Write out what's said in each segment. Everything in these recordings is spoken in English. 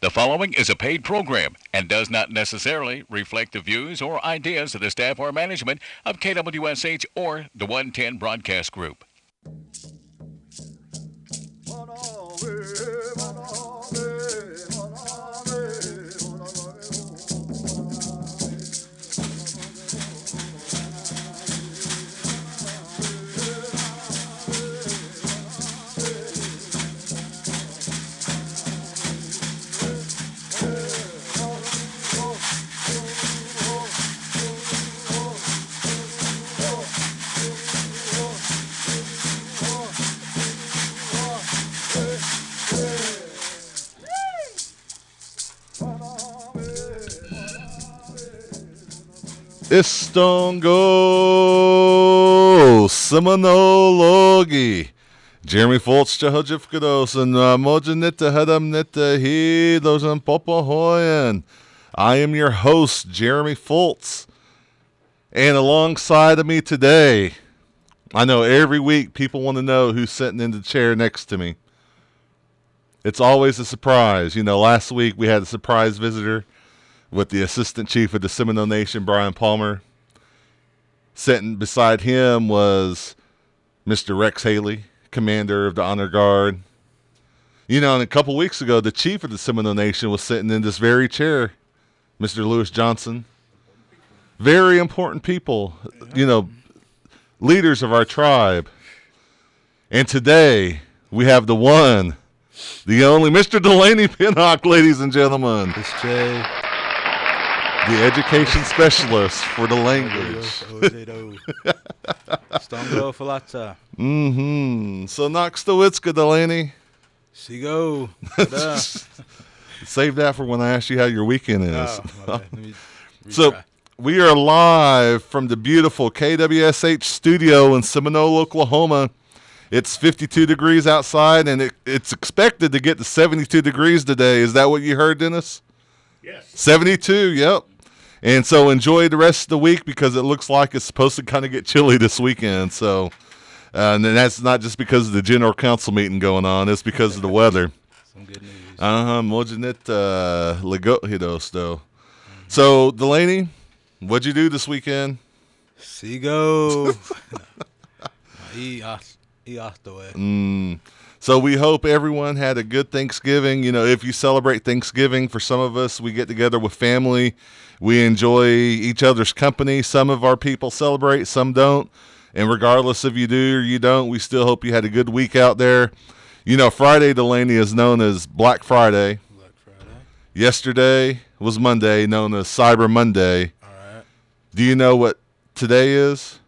The following is a paid program and does not necessarily reflect the views or ideas of the staff or management of KWSH or the 110 Broadcast Group. Istongo Simonologi. Jeremy FULTZ Chahojifkados and Mojanita Hadamnita He Dojan Popohoyan. I am your host, Jeremy FULTZ. And alongside of me today, I know every week people want to know who's sitting in the chair next to me. It's always a surprise. You know, last week we had a surprise visitor with the Assistant Chief of the Seminole Nation, Brian Palmer. Sitting beside him was Mr. Rex Haley, Commander of the Honor Guard. You know, and a couple weeks ago, the Chief of the Seminole Nation was sitting in this very chair, Mr. Lewis Johnson. Very important people, you know, leaders of our tribe. And today, we have the one, the only Mr. DELANEY PENNOCK, ladies and gentlemen. It's Jay. The education specialist for the language. Stongo FULTZ. So Knoxtowitska, DELANEY. Sigo. Save that for when I ask you how your weekend is. So retry. we are live from the beautiful KWSH studio in Seminole, Oklahoma. It's 52 degrees outside, and it's expected to get to 72 degrees today. Is that what you heard, Dennis? Yes. 72, yep. And so enjoy the rest of the week because it looks like it's supposed to kind of get chilly this weekend. So, and that's not just because of the general council meeting going on. It's because of the weather. Some good news. Mojanit Legohidos, though. So, DELANEY, what'd you do this weekend? Sigo. He off the way. So we hope everyone had a good Thanksgiving. You know, if you celebrate Thanksgiving, for some of us, we get together with family. We enjoy each other's company. Some of our people celebrate, some don't. And regardless if you do or you don't, we still hope you had a good week out there. You know, Friday, DELANEY, is known as Black Friday. Black Friday. Yesterday was Monday, known as Cyber Monday. All right. Do you know what today is?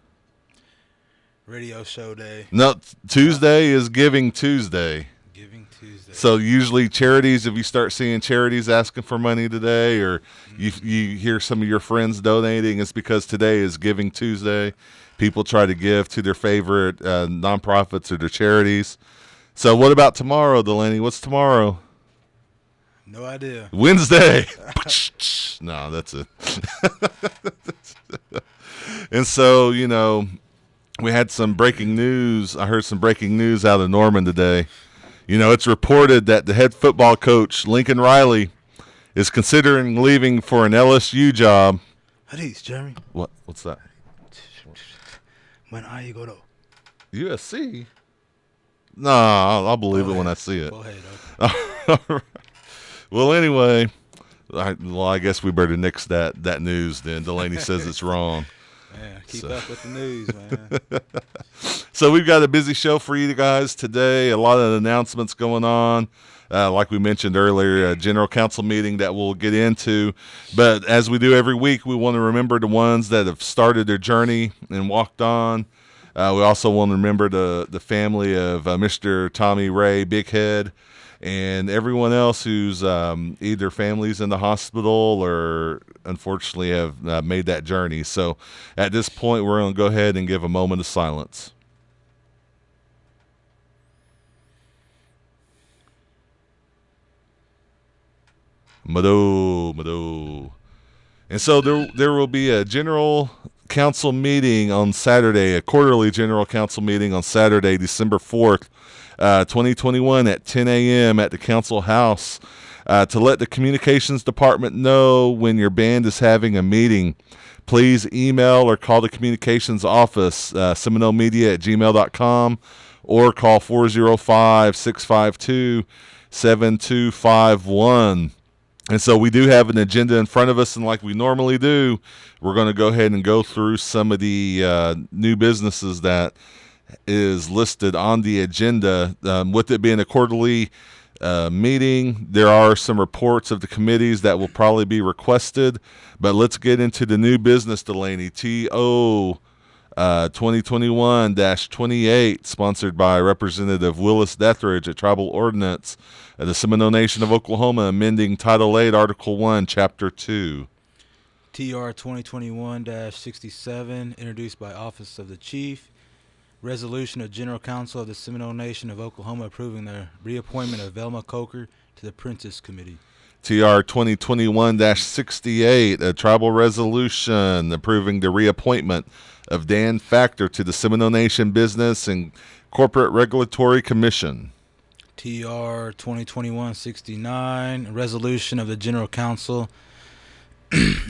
Radio show day. No, Tuesday is Giving Tuesday. Giving Tuesday. So usually charities, if you start seeing charities asking for money today, or you hear some of your friends donating, it's because today is Giving Tuesday. People try to give to their favorite nonprofits or their charities. So what about tomorrow, DELANEY? What's tomorrow? No idea. Wednesday. No, that's it. And so, you know, we had some breaking news. I heard some breaking news out of Norman today. You know, it's reported that the head football coach, Lincoln Riley, is considering leaving for an LSU job. Hadith, Jeremy. What's that? When are you going to? USC? No, I'll believe it when I see it. Go ahead. Well, anyway, I guess we better nix that news then. DELANEY says it's wrong. Man, keep up with the news, man. So we've got a busy show for you guys today. A lot of announcements going on. Like we mentioned earlier, a general council meeting that we'll get into. But as we do every week, we want to remember the ones that have started their journey and walked on. We also want to remember the family of Mr. Tommy Ray Bighead and everyone else who's either families in the hospital or unfortunately have made that journey. So at this point, we're going to go ahead and give a moment of silence. Mado. And so there will be a general council meeting on Saturday, a quarterly general council meeting on Saturday, December 4th, 2021 at 10 a.m. at the council house. To let the communications department know when your band is having a meeting, please email or call the communications office, seminolemedia@gmail.com, or call 405-652-7251. And so we do have an agenda in front of us, and like we normally do, we're going to go ahead and go through some of the new businesses that is listed on the agenda. With it being a quarterly meeting, there are some reports of the committees that will probably be requested, but let's get into the new business, Delaney. TO 2021-28, sponsored by Representative Willis Dethridge at Tribal Ordinance of the Seminole Nation of Oklahoma, amending Title 8, Article 1, Chapter 2. TR 2021-67, introduced by Office of the Chief. Resolution of General Council of the Seminole Nation of Oklahoma approving the reappointment of Velma Coker to the Prentice Committee. TR 2021-68, a tribal resolution approving the reappointment of Dan Factor to the Seminole Nation Business and Corporate Regulatory Commission. TR 2021-69, a resolution of the General Council of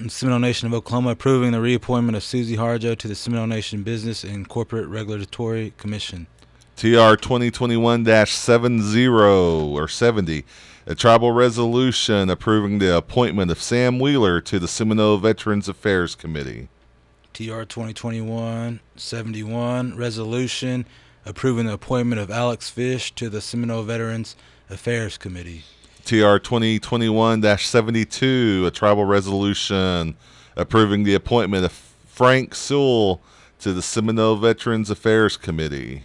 the Seminole Nation of Oklahoma approving the reappointment of Susie Harjo to the Seminole Nation Business and Corporate Regulatory Commission. TR 2021-70, a tribal resolution approving the appointment of Sam Wheeler to the Seminole Veterans Affairs Committee. TR 2021-71, resolution approving the appointment of Alex Fish to the Seminole Veterans Affairs Committee. TR 2021-72, a tribal resolution approving the appointment of Frank Sewell to the Seminole Veterans Affairs Committee.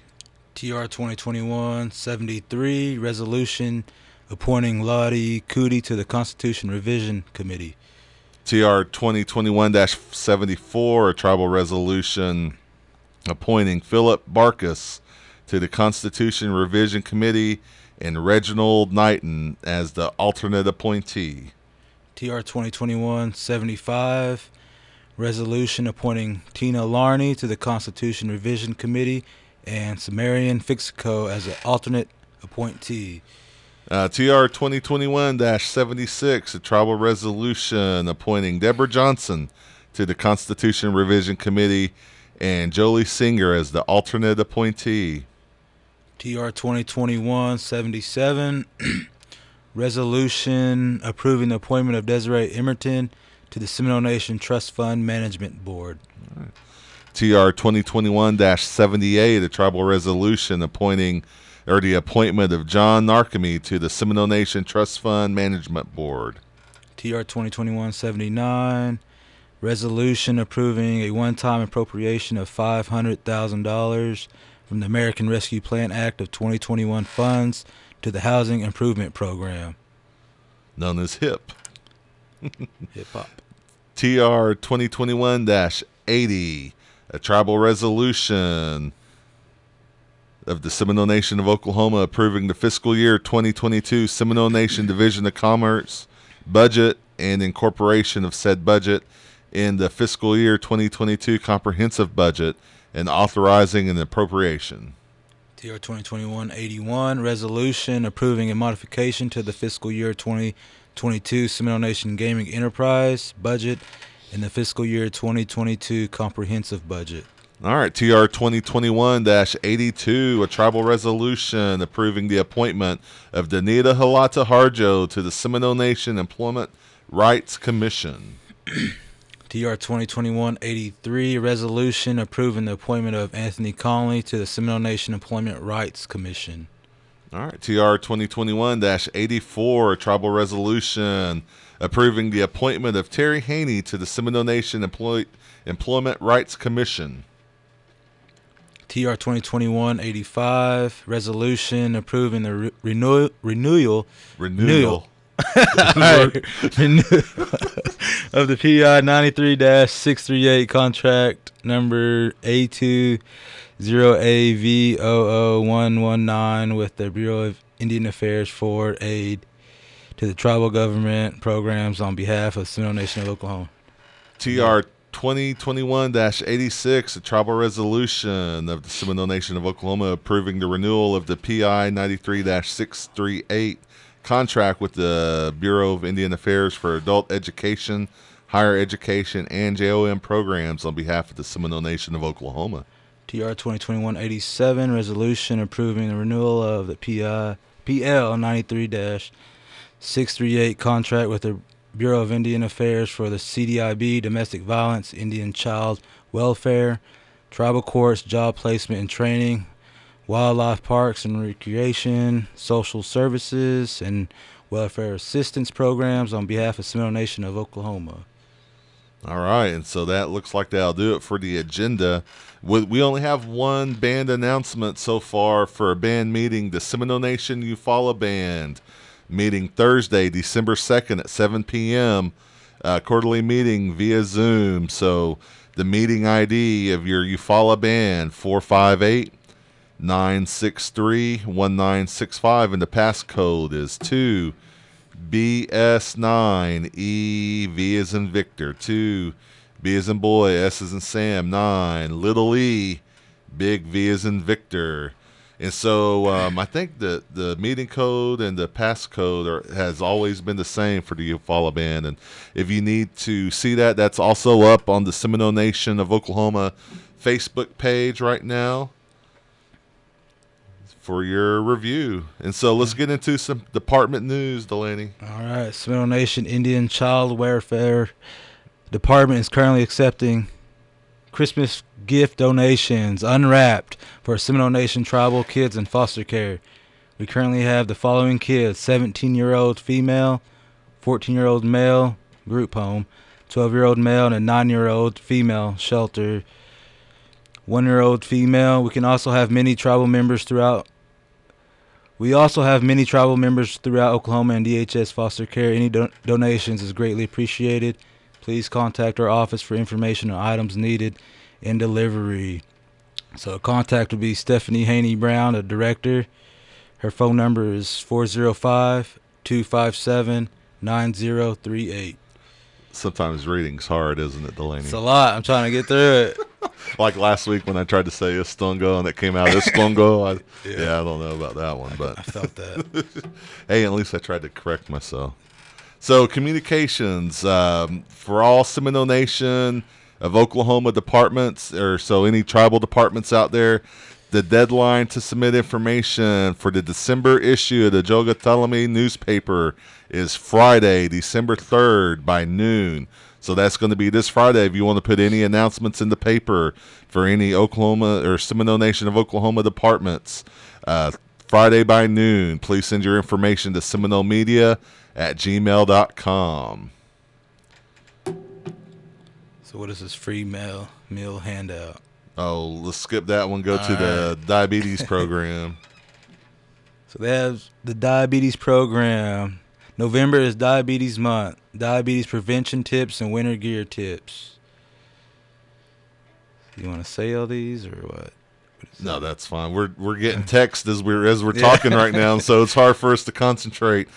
TR 2021-73, resolution appointing Lottie Cootie to the Constitution Revision Committee. TR 2021-74, a tribal resolution appointing Philip Barkus to the Constitution Revision Committee and Reginald Knighton as the alternate appointee. TR 2021-75, resolution appointing Tina Larney to the Constitution Revision Committee and Samarian Fixico as the alternate appointee. TR 2021-76, a tribal resolution appointing Deborah Johnson to the Constitution Revision Committee and Jolie Singer as the alternate appointee. TR 2021-77, resolution approving the appointment of Desiree Emerton to the Seminole Nation Trust Fund Management Board. Right. TR 2021-78, a tribal resolution appointing or the appointment of John Narkamy to the Seminole Nation Trust Fund Management Board. TR 2021-79, resolution approving a one-time appropriation of $500,000 from the American Rescue Plan Act of 2021 funds to the Housing Improvement Program. Known as HIP. Hip-hop. TR 2021-80, a tribal resolution of the Seminole Nation of Oklahoma approving the fiscal year 2022 Seminole Nation Division of Commerce budget and incorporation of said budget in the fiscal year 2022 comprehensive budget and authorizing an appropriation. TR 2021-81, resolution approving a modification to the fiscal year 2022 Seminole Nation Gaming Enterprise budget and the fiscal year 2022 comprehensive budget. All right, TR 2021-82, a tribal resolution approving the appointment of Danita Halata Harjo to the Seminole Nation Employment Rights Commission. TR 2021-83, resolution approving the appointment of Anthony Conley to the Seminole Nation Employment Rights Commission. All right, TR 2021-84, a tribal resolution approving the appointment of Terry Haney to the Seminole Nation Employment Rights Commission. TR 2021-85, resolution approving the renewal of the PI 93-638 contract number A20AV00119 with the Bureau of Indian Affairs for aid to the tribal government programs on behalf of Seminole Nation of Oklahoma. TR 2021-86, a tribal resolution of the Seminole Nation of Oklahoma approving the renewal of the PI 93-638 contract with the Bureau of Indian Affairs for adult education, higher education, and JOM programs on behalf of the Seminole Nation of Oklahoma. TR 2021-87, resolution approving the renewal of the PL 93-638 contract with the Bureau of Indian Affairs for the CDIB, domestic violence, Indian child welfare, tribal courts, job placement and training, wildlife parks and recreation, social services, and welfare assistance programs on behalf of Seminole Nation of Oklahoma. All right, and so that looks like that'll do it for the agenda. We only have one band announcement so far for a band meeting, the Seminole Nation Eufaula Band, meeting Thursday, December 2nd at 7 p.m., quarterly meeting via Zoom. So the meeting ID of your Eufaula Band, 458-963-1965, and the passcode is 2BS9, V as in Victor, 2, B as in boy, S as in Sam, 9, little e, big V as in Victor. And so I think the meeting code and the passcode has always been the same for the Eufaula Band. And if you need to see that, that's also up on the Seminole Nation of Oklahoma Facebook page right now for your review. And so let's get into some department news, Delaney. All right, Seminole Nation Indian Child Welfare Department is currently accepting Christmas gift donations unwrapped for Seminole Nation tribal kids in foster care. We currently have the following kids: 17-year-old female, 14-year-old male, group home, 12-year-old male, and a 9-year-old female, shelter, 1-year-old female. We also have many tribal members throughout Oklahoma and DHS foster care. Any donations is greatly appreciated. Please contact our office for information on items needed in delivery. So contact would be Stephanie Haney Brown, the director. Her phone number is 405-257-9038. Sometimes reading's hard, isn't it, Delaney? It's a lot. I'm trying to get through it. Like last week when I tried to say Estongo and it came out Estongo. I don't know about that one, but I felt that. Hey, at least I tried to correct myself. So communications for all Seminole Nation of Oklahoma departments, or so any tribal departments out there, the deadline to submit information for the December issue of the Jogatalami newspaper is Friday, December 3rd by noon. So that's going to be this Friday if you want to put any announcements in the paper for any Oklahoma or Seminole Nation of Oklahoma departments. Friday by noon. Please send your information to seminolemedia@gmail.com. So what is this free meal handout? Oh, let's skip that one. Go to the diabetes program. So they have the diabetes program. November is diabetes month. Diabetes prevention tips and winter gear tips. You want to say all these or what? No, that's fine. We're getting text as we're talking right now, so it's hard for us to concentrate.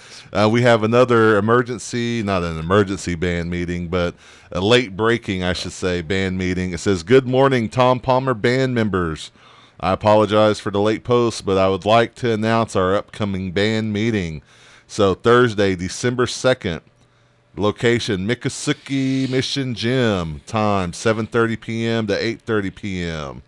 We have another emergency, not an emergency band meeting, but a late breaking, I should say, band meeting. It says, "Good morning, Tom Palmer band members. I apologize for the late post, but I would like to announce our upcoming band meeting. So Thursday, December 2nd, location Miccosukee Mission Gym, time 7:30 p.m. to 8:30 p.m.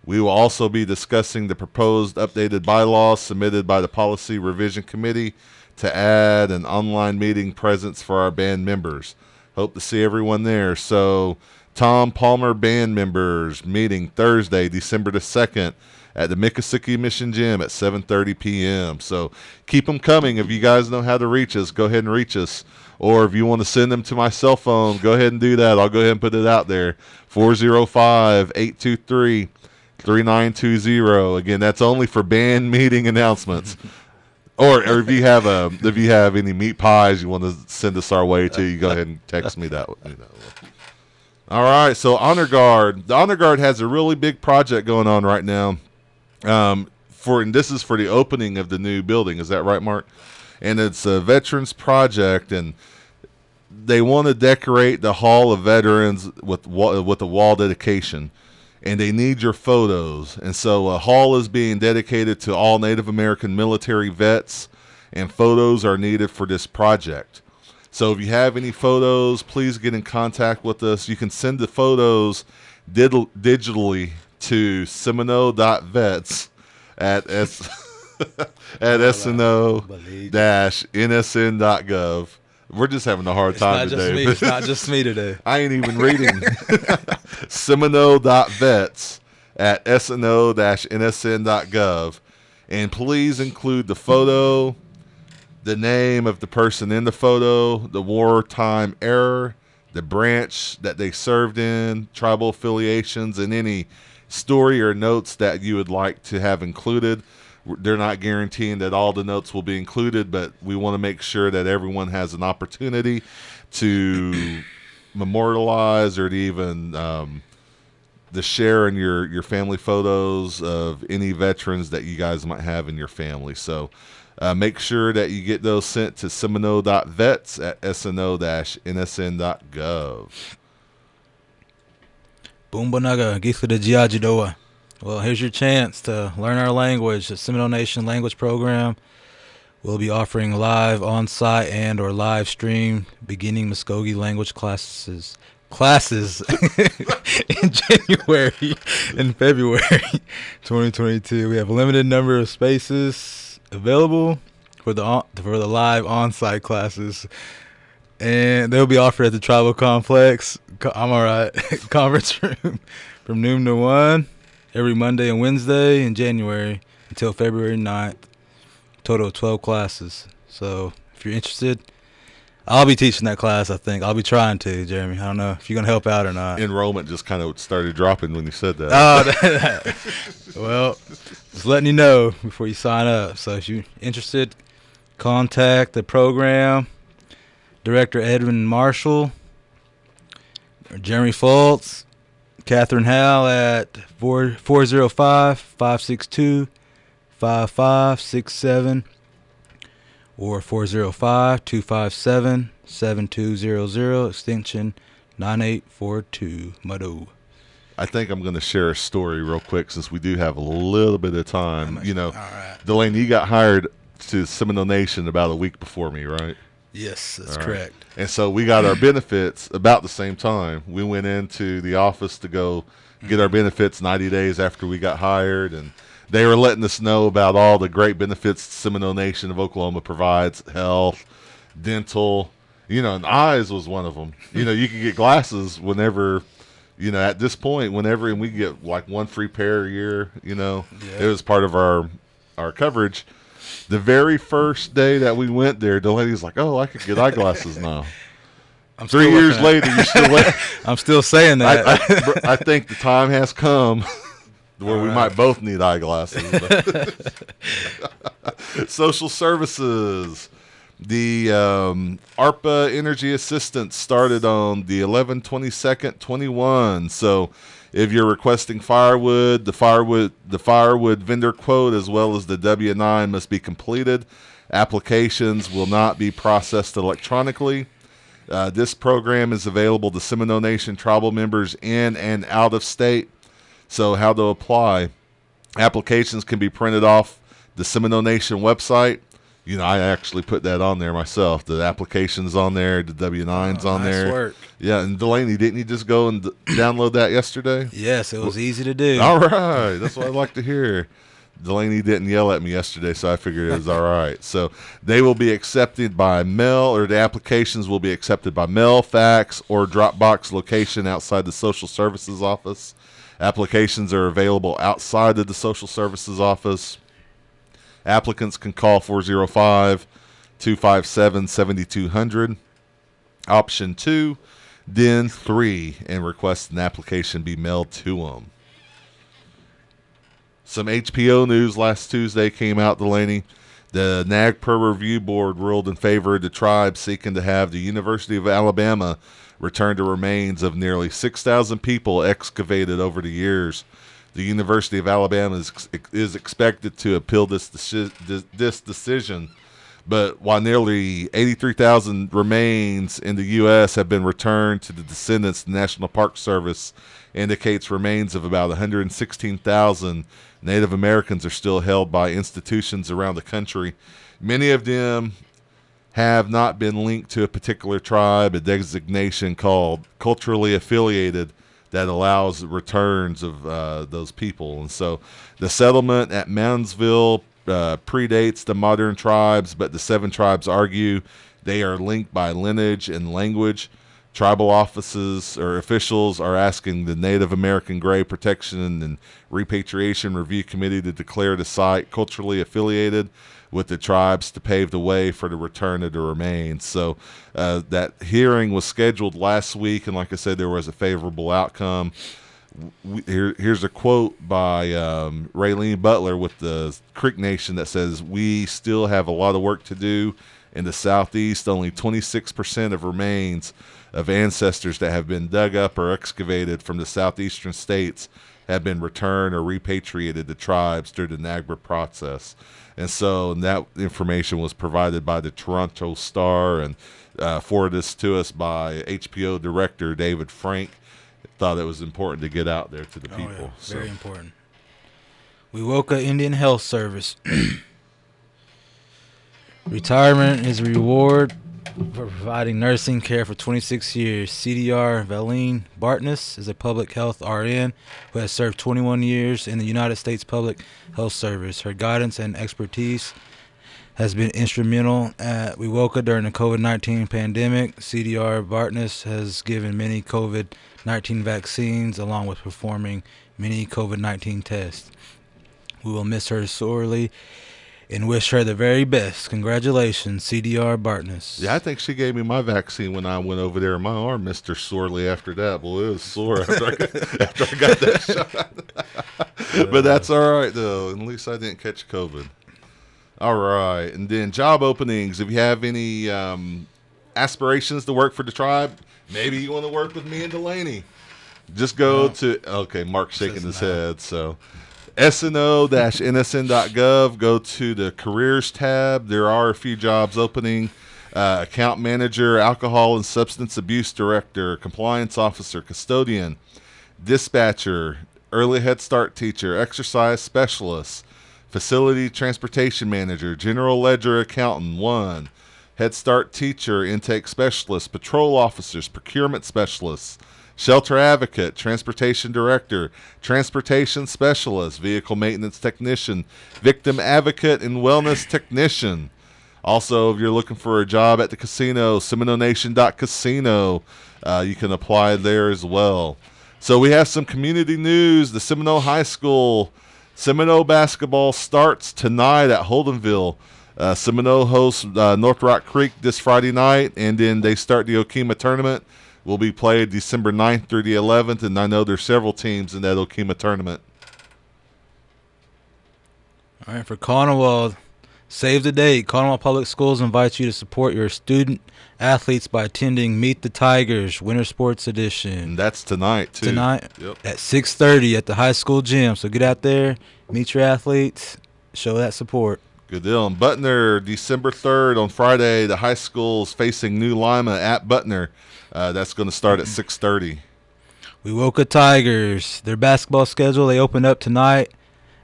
We will also be discussing the proposed updated bylaws submitted by the Policy Revision Committee to add an online meeting presence for our band members. Hope to see everyone there." So Tom Palmer band members meeting Thursday, December the 2nd at the Miccosukee Mission Gym at 7:30 p.m. So keep them coming. If you guys know how to reach us, go ahead and reach us. Or if you want to send them to my cell phone, go ahead and do that. I'll go ahead and put it out there. 405-823-3920. Again, that's only for band meeting announcements. Or if you have any meat pies you want to send us our way to, you go ahead and text me that. All right, so Honor Guard. The Honor Guard has a really big project going on right now. And this is for the opening of the new building. Is that right, Mark? And it's a veterans project, and they want to decorate the Hall of Veterans with a wall dedication, and they need your photos. And so a hall is being dedicated to all Native American military vets and photos are needed for this project. So if you have any photos, please get in contact with us. You can send the photos digitally to Seminole.vets at sno-nsn.gov. We're just having a hard time today. It's not just me today. I ain't even reading. Seminole.vets at sno-nsn.gov. And please include the photo, the name of the person in the photo, the wartime era, the branch that they served in, tribal affiliations, and any story or notes that you would like to have included. They're not guaranteeing that all the notes will be included, but we want to make sure that everyone has an opportunity to memorialize or to even to share in your family photos of any veterans that you guys might have in your family. So make sure that you get those sent to Seminole.vets at sno-nsn.gov. Boombanaga, Gifida Jiajidoa. Well, here's your chance to learn our language. The Seminole Nation Language Program will be offering live on-site and or live stream beginning Muskogee language classes in January and February 2022. We have a limited number of spaces available for the live on-site classes, and they'll be offered at the Tribal Complex. I'm all right. Conference room from noon to 1. Every Monday and Wednesday in January until February 9th. Total of 12 classes. So if you're interested, I'll be teaching that class, I think. I'll be trying to, Jeremy. I don't know if you're going to help out or not. Enrollment just kind of started dropping when you said that. Well, just letting you know before you sign up. So if you're interested, contact the program director, Edwin Marshall, or Jeremy FULTZ, Catherine Howell at 405-562-5567 or 405-257-7200, extension 9842, Mado. I think I'm going to share a story real quick since we do have a little bit of time. You know, right. Delaney, you got hired to Seminole Nation about a week before me, right? Yes, that's correct. And so we got our benefits about the same time. We went into the office to go get our benefits 90 days after we got hired, and they were letting us know about all the great benefits Seminole Nation of Oklahoma provides: health, dental, and eyes was one of them. You can get glasses whenever, at this point, whenever, and we get like one free pair a year, It was part of our coverage. The very first day that we went there, Delaney's like, "Oh, I could get eyeglasses now." 3 years later, you're still waiting. I'm still saying that. I think the time has come where we might both need eyeglasses. Social services. The ARPA Energy Assistance started on the 11/22/21. So if you're requesting firewood, the firewood vendor quote as well as the W-9 must be completed. Applications will not be processed electronically. This program is available to Seminole Nation tribal members in and out of state. So how to apply. Applications can be printed off the Seminole Nation website. I actually put that on there myself. The application's on there, the W-9's on nice there. Work. Yeah, and Delaney, didn't you just go and download that yesterday? Yes, it was easy to do. All right, that's what I'd like to hear. Delaney didn't yell at me yesterday, so I figured it was all right. So they will be accepted by mail, or the applications will be accepted by mail, fax, or Dropbox location outside the social services office. Applications are available outside of the social services office. Applicants can call 405-257-7200. Option 2, then 3, and request an application be mailed to them. Some HPO news last Tuesday came out, Delaney. The NAGPRA Review Board ruled in favor of the tribe seeking to have the University of Alabama return the remains of nearly 6,000 people excavated over the years. The University of Alabama is expected to appeal this decision. But while nearly 83,000 remains in the U.S. have been returned to the descendants, the National Park Service indicates remains of about 116,000 Native Americans are still held by institutions around the country. Many of them have not been linked to a particular tribe, a designation called culturally affiliated that allows returns of those people. And so the settlement at Moundsville predates the modern tribes, but the 7 tribes argue they are linked by lineage and language. Tribal offices or officials are asking the Native American Grave Protection and Repatriation Review Committee to declare the site culturally affiliated with the tribes to pave the way for the return of the remains. So that hearing was scheduled last week, and like I said, there was a favorable outcome. Here's a quote by Raylene Butler with the Creek Nation that says, "We still have a lot of work to do. In the Southeast, only 26% of remains of ancestors that have been dug up or excavated from the southeastern states have been returned or repatriated to tribes through the NAGPRA process." And so that information was provided by the Toronto Star and forwarded to us by HPO Director David Frank. Thought it was important to get out there to the people. Yeah. Very important. Wewoka Indian Health Service. Retirement is a reward for providing nursing care for 26 years. CDR Valine Bartness is a public health RN who has served 21 years in the United States Public Health Service. Her guidance and expertise has been instrumental at Wewoka during the COVID-19 pandemic. CDR Bartness has given many COVID-19 vaccines along with performing many COVID-19 tests. We will miss her sorely and wish her the very best. Congratulations, CDR Bartness. Yeah, I think she gave me my vaccine when I went over there. My arm missed her sorely after that. Well, it was sore after I got that shot. But that's all right, though. At least I didn't catch COVID. All right. And then job openings. If you have any aspirations to work for the tribe, maybe you want to work with me and Delaney. Just go to, okay, Mark's shaking his head, so Sno-nsn.gov. Go to the careers tab. There are a few jobs opening. Account manager, alcohol and substance abuse director, compliance officer, custodian, dispatcher, early Head Start teacher, exercise specialist, facility transportation manager, general ledger accountant, 1, Head Start teacher, intake specialist, patrol officers, procurement specialists, shelter advocate, transportation director, transportation specialist, vehicle maintenance technician, victim advocate, and wellness technician. Also, if you're looking for a job at the casino, SeminoleNation.casino, you can apply there as well. So we have some community news. The Seminole High School Seminole basketball starts tonight at Holdenville. Seminole hosts North Rock Creek this Friday night, and then they start the Okima tournament. Will be played December 9th through the 11th, and I know there's several teams in that Okima tournament. All right, for Carnival, save the date. Carnival Public Schools invites you to support your student athletes by attending Meet the Tigers Winter Sports Edition. And that's tonight, too. Tonight Yep. at 6:30 at the high school gym. So get out there, meet your athletes, show that support. Good deal. And Butner, December 3rd on Friday, the high school's facing New Lima at Butner. That's going to start at 6:30. Wewoka Tigers, their basketball schedule, they open up tonight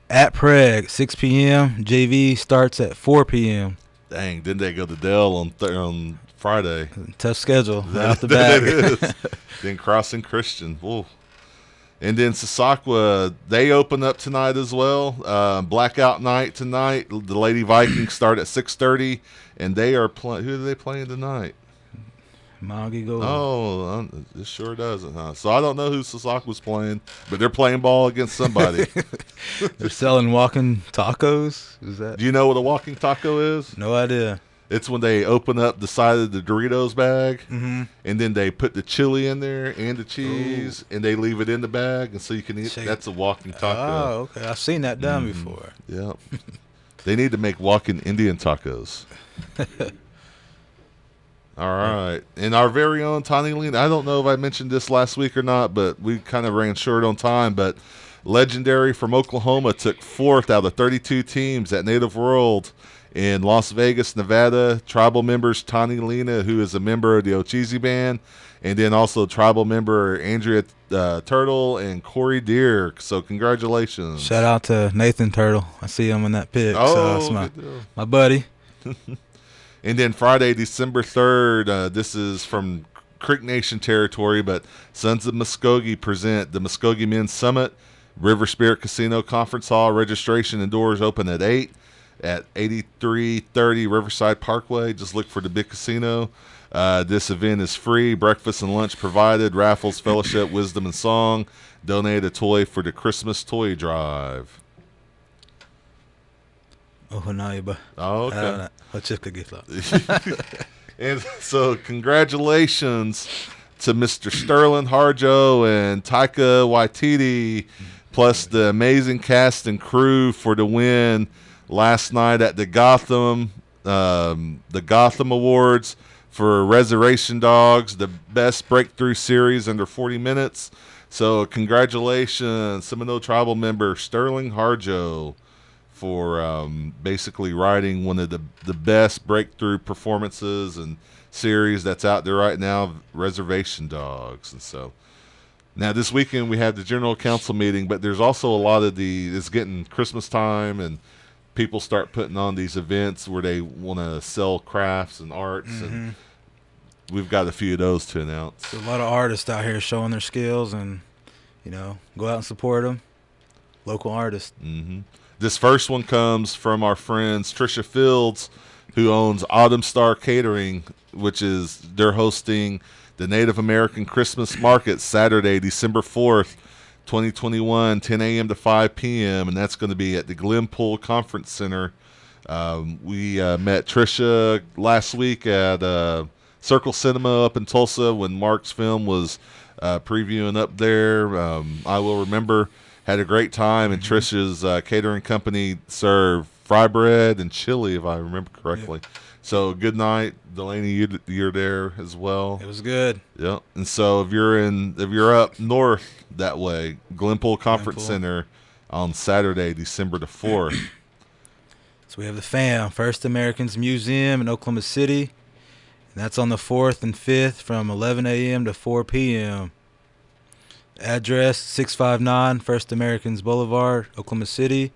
at Prague, 6 p.m. JV starts at 4 p.m. Dang, didn't they go to Dell on Friday? Tough schedule out the back. It is. Then Crossing Christian. Whoa. And then Sasakwa, they open up tonight as well. Blackout night tonight. The Lady Vikings start at 6:30, and they are playing. Who are they playing tonight? Moggy go. Oh, it sure doesn't, huh? So I don't know who Sasakwa's playing, but they're playing ball against somebody. They're selling walking tacos. Is that? Do you know what a walking taco is? No idea. It's when they open up the side of the Doritos bag, and then they put the chili in there and the cheese, and they leave it in the bag, and so you can eat. That's a walking taco. Oh, okay. I've seen that done before. Yeah. They need to make walking Indian tacos. All right. And our very own Tani Lean, I don't know if I mentioned this last week or not, but we kind of ran short on time, but Legendary from Oklahoma took 4th out of 32 teams at Native World in Las Vegas, Nevada. Tribal members Tani Lena, who is a member of the Ochizi Band, and then also tribal member Andrea Turtle and Corey Deer. So congratulations. Shout out to Nathan Turtle. I see him in that pic. Oh, so that's my buddy. And then Friday, December 3rd, this is from Creek Nation territory, but Sons of Muskogee present the Muskogee Men's Summit, River Spirit Casino Conference Hall. Registration and doors open at 8 at 8330 Riverside Parkway. Just look for the big casino. This event is free. Breakfast and lunch provided. Raffles, fellowship, wisdom, and song. Donate a toy for the Christmas toy drive. Oh, okay. And so congratulations to Mr. Sterling Harjo and Taika Waititi, plus the amazing cast and crew for the win last night at the Gotham Awards for Reservation Dogs, the best breakthrough series under 40 minutes. So congratulations, Seminole Tribal member Sterling Harjo, for basically writing one of the best breakthrough performances and series that's out there right now, Reservation Dogs. And so now this weekend we have the General Council meeting, but there's also a lot of it's getting Christmas time and people start putting on these events where they want to sell crafts and arts, and we've got a few of those to announce. There's a lot of artists out here showing their skills, and go out and support them. Local artists. This first one comes from our friends Trisha FULTZ, who owns Autumn Star Catering, which is they're hosting the Native American Christmas Market Saturday, December 4th, 2021, 10 a.m. to 5 p.m., and that's going to be at the Glenpool Conference Center. We met Trisha last week at Circle Cinema up in Tulsa when Mark's film was previewing up there. I Will Remember. Had a great time, and Trisha's catering company served fry bread and chili, if I remember correctly. Yep. So good night, Delaney. You're there as well. It was good. Yeah, and so if you're up north that way, Glenpool Conference Center on Saturday, December the 4th. So we have the FAM, First Americans Museum in Oklahoma City, and that's on the 4th and 5th from 11 a.m. to 4 p.m. Address 659 First Americans Boulevard, Oklahoma City.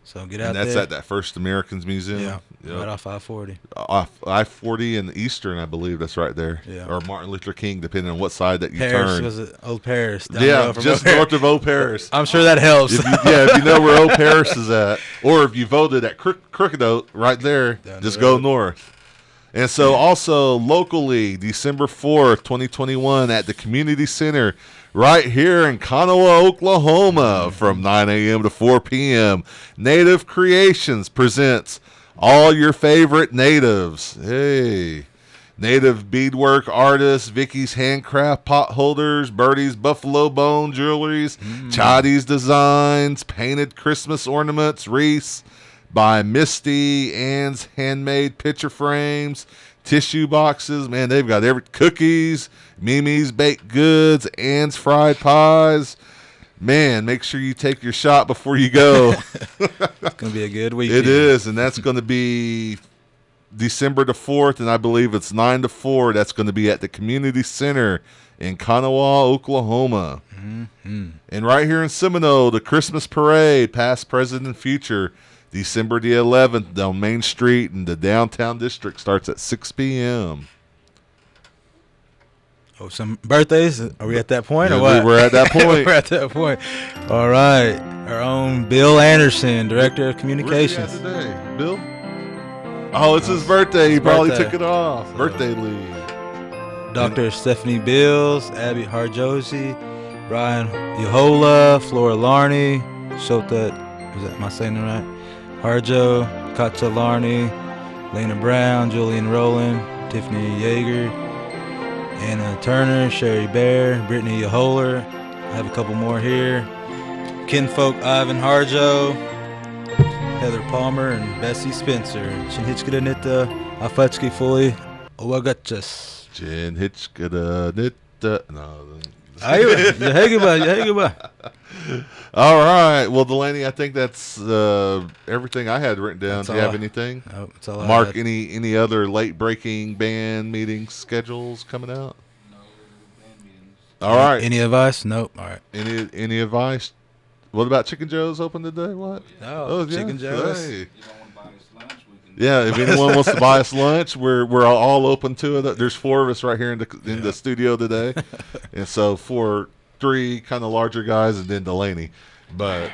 So get out there. And that's at that First Americans Museum? Yeah, right off I-40. Off I-40 and Eastern, I believe that's right there. Yeah. Or Martin Luther King, depending on what side that you Paris, turn. was it Old Paris? Yeah, just north of Old Paris. I'm sure that helps. If you know where Old Paris is at, or if you voted at Crooked Oak right there, just go north. And so also locally, December 4th, 2021 at the Community Center right here in Kanawha, Oklahoma from 9 a.m. to 4 p.m. Native Creations presents all your favorite natives. Hey. Native beadwork artists, Vicky's Handcraft pot holders, Birdie's Buffalo Bone jewelries, Chadi's Designs, painted Christmas ornaments, wreaths by Misty, Ann's handmade picture frames, tissue boxes. Man, they've got cookies, Mimi's baked goods, Ann's fried pies. Man, make sure you take your shot before you go. It's going to be a good weekend. It is, and that's going to be December the 4th, and I believe it's 9 to 4. That's going to be at the Community Center in Kanawha, Oklahoma. And right here in Seminole, the Christmas Parade, past, present, and future, December the 11th down Main Street in the downtown district, starts at 6 p.m. Oh, some birthdays? Are we at that point or Yeah, what? we're at that point. We're at that point. All right. Our own Bill Anderson, Director of Communications. Where's he at today? Bill? Oh, it's his birthday. He probably took it off. Birthday leave. Dr. Stephanie Bills, Abby Harjosi, Brian Eufaula, Flora Larney, Shota, am I saying it right? Harjo, Katja Larney, Lena Brown, Julian Rowland, Tiffany Yeager, Anna Turner, Sherry Bear, Brittany Eufaula. I have a couple more here. Kinfolk Ivan Harjo, Heather Palmer, and Bessie Spencer. Chinhichkadanita, Afatski Fully, Owagachas. Chinhichkadanita. No. All right. Well, Delaney, I think that's everything I had written down. Do you have anything? No, that's all Mark, I had. any other late-breaking band meeting schedules coming out? No band meetings. All right. Any advice? Nope. All right. Any advice? What about Chicken Joe's open today? What? Oh, Chicken Joe's. Hey. If you don't want to buy us lunch, we can Yeah, if anyone wants to buy us lunch, we're all open to it. There's 4 of us right here in the studio today, and so 3 kind of larger guys, and then Delaney. But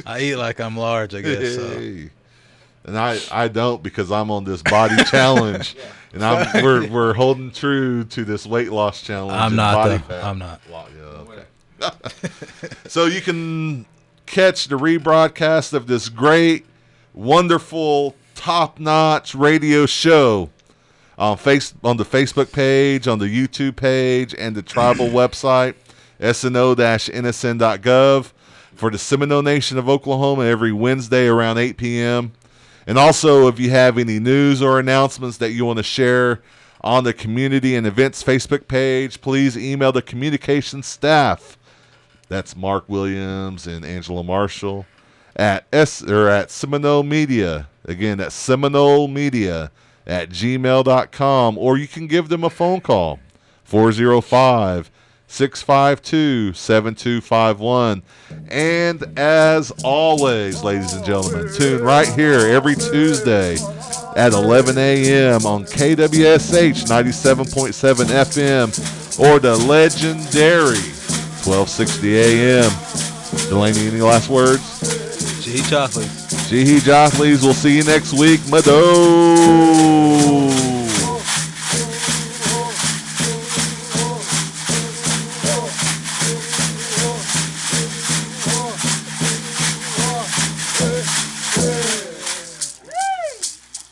I eat like I'm large, I guess. So. And I don't, because I'm on this body challenge, and we're holding true to this weight loss challenge. I'm not though. I'm not. Yeah, okay. So you can catch the rebroadcast of this great, wonderful, top-notch radio show on the Facebook page, on the YouTube page, and the tribal website, sno-nsn.gov, for the Seminole Nation of Oklahoma every Wednesday around 8 p.m. And also, if you have any news or announcements that you want to share on the Community and Events Facebook page, please email the communications staff. That's Mark Williams and Angela Marshall at Seminole Media. Again, that's Seminole Media at gmail.com. Or you can give them a phone call, 405-652-7251. And as always, ladies and gentlemen, tune right here every Tuesday at 11 a.m. on KWSH 97.7 FM or the legendary 1260 a.m. Delaney, any last words? Jihi Chocolate. Jihi Jothleys. We'll see you next week. Mado.